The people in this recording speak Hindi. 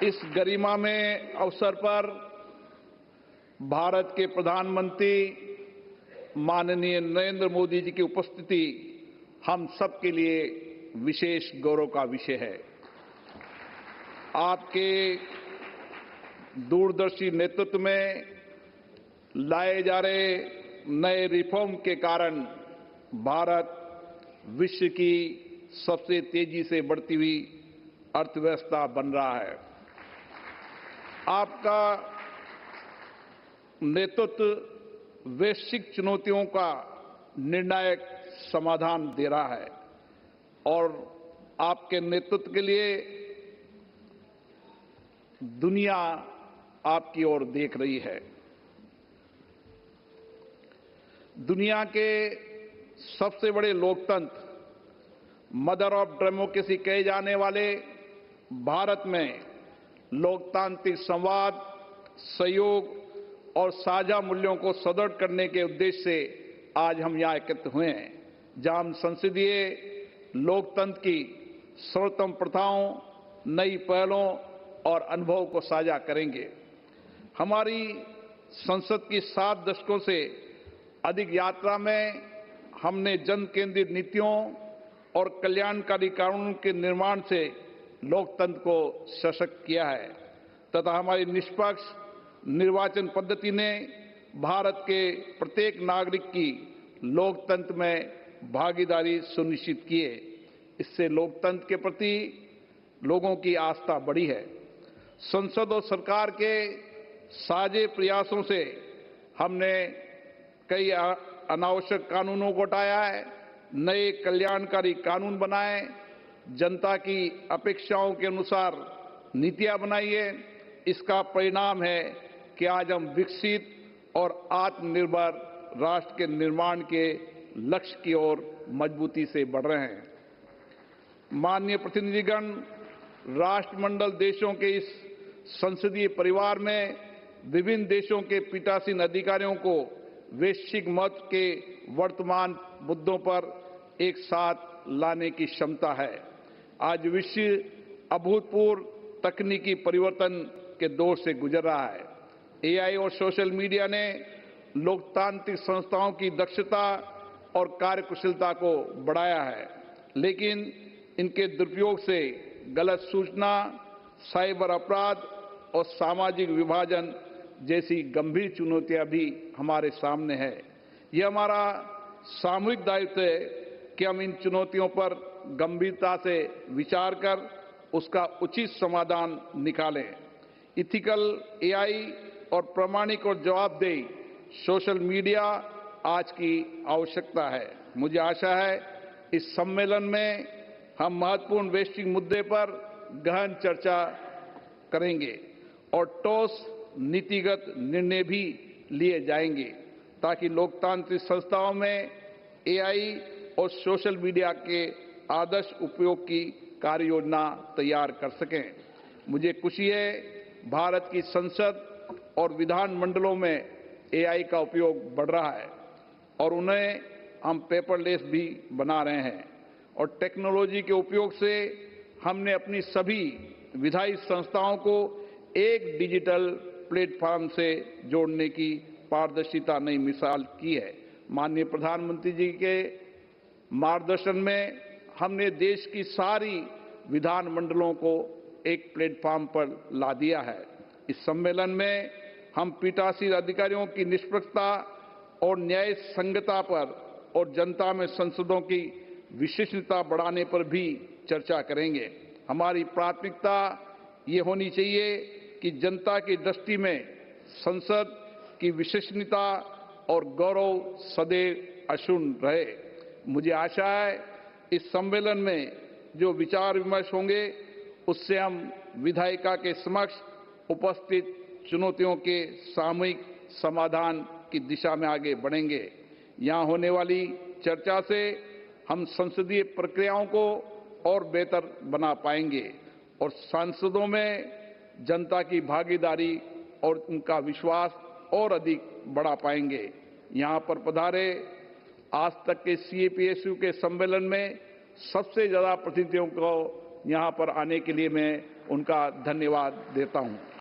इस गरिमामय अवसर पर भारत के प्रधानमंत्री माननीय नरेंद्र मोदी जी की उपस्थिति हम सब के लिए विशेष गौरव का विषय है। आपके दूरदर्शी नेतृत्व में लाए जा रहे नए रिफॉर्म के कारण भारत विश्व की सबसे तेजी से बढ़ती हुई अर्थव्यवस्था बन रहा है। आपका नेतृत्व वैश्विक चुनौतियों का निर्णायक समाधान दे रहा है और आपके नेतृत्व के लिए दुनिया आपकी ओर देख रही है। दुनिया के सबसे बड़े लोकतंत्र, मदर ऑफ डेमोक्रेसी कहे जाने वाले भारत में लोकतांत्रिक संवाद, सहयोग और साझा मूल्यों को सुदृढ़ करने के उद्देश्य से आज हम यहाँ एकत्रित हुए हैं, जहाँ हम संसदीय लोकतंत्र की सर्वोत्तम प्रथाओं, नई पहलों और अनुभव को साझा करेंगे। हमारी संसद की 7 दशकों से अधिक यात्रा में हमने जन केंद्रित नीतियों और कल्याणकारी कानूनों के निर्माण से लोकतंत्र को सशक्त किया है तथा हमारी निष्पक्ष निर्वाचन पद्धति ने भारत के प्रत्येक नागरिक की लोकतंत्र में भागीदारी सुनिश्चित की है। इससे लोकतंत्र के प्रति लोगों की आस्था बढ़ी है। संसद और सरकार के साझे प्रयासों से हमने कई अनावश्यक कानूनों को हटाया है, नए कल्याणकारी कानून बनाए, जनता की अपेक्षाओं के अनुसार नीतियां बनाई है। इसका परिणाम है कि आज हम विकसित और आत्मनिर्भर राष्ट्र के निर्माण के लक्ष्य की ओर मजबूती से बढ़ रहे हैं। माननीय प्रतिनिधिगण, राष्ट्रमंडल देशों के इस संसदीय परिवार में विभिन्न देशों के पीठासीन अधिकारियों को वैश्विक महत्व के वर्तमान मुद्दों पर एक साथ लाने की क्षमता है। आज विश्व अभूतपूर्व तकनीकी परिवर्तन के दौर से गुजर रहा है। एआई और सोशल मीडिया ने लोकतांत्रिक संस्थाओं की दक्षता और कार्यकुशलता को बढ़ाया है, लेकिन इनके दुरुपयोग से गलत सूचना, साइबर अपराध और सामाजिक विभाजन जैसी गंभीर चुनौतियां भी हमारे सामने है। यह हमारा सामूहिक दायित्व है कि हम इन चुनौतियों पर गंभीरता से विचार कर उसका उचित समाधान निकालें। इथिकल एआई और प्रामाणिक और जवाबदेही सोशल मीडिया आज की आवश्यकता है। मुझे आशा है इस सम्मेलन में हम महत्वपूर्ण वैश्विक मुद्दे पर गहन चर्चा करेंगे और ठोस नीतिगत निर्णय भी लिए जाएंगे ताकि लोकतांत्रिक संस्थाओं में एआई और सोशल मीडिया के आदर्श उपयोग की कार्य योजना तैयार कर सकें। मुझे खुशी है भारत की संसद और विधान मंडलों में एआई का उपयोग बढ़ रहा है और उन्हें हम पेपरलेस भी बना रहे हैं और टेक्नोलॉजी के उपयोग से हमने अपनी सभी विधायी संस्थाओं को एक डिजिटल प्लेटफॉर्म से जोड़ने की पारदर्शिता नई मिसाल की है। माननीय प्रधानमंत्री जी के मार्गदर्शन में हमने देश की सारी विधान मंडलों को एक प्लेटफॉर्म पर ला दिया है। इस सम्मेलन में हम पीठासीन अधिकारियों की निष्पक्षता और न्याय संगतता पर और जनता में संसदों की विश्वसनीयता बढ़ाने पर भी चर्चा करेंगे। हमारी प्राथमिकता ये होनी चाहिए कि जनता की दृष्टि में संसद की विश्वसनीयता और गौरव सदैव अक्षुण्ण रहे। मुझे आशा है इस सम्मेलन में जो विचार विमर्श होंगे उससे हम विधायिका के समक्ष उपस्थित चुनौतियों के सामूहिक समाधान की दिशा में आगे बढ़ेंगे। यहाँ होने वाली चर्चा से हम संसदीय प्रक्रियाओं को और बेहतर बना पाएंगे और सांसदों में जनता की भागीदारी और उनका विश्वास और अधिक बढ़ा पाएंगे। यहाँ पर पधारे आज तक के सीएपीएसयू के सम्मेलन में सबसे ज्यादा प्रतिनिधियों को यहां पर आने के लिए मैं उनका धन्यवाद देता हूं।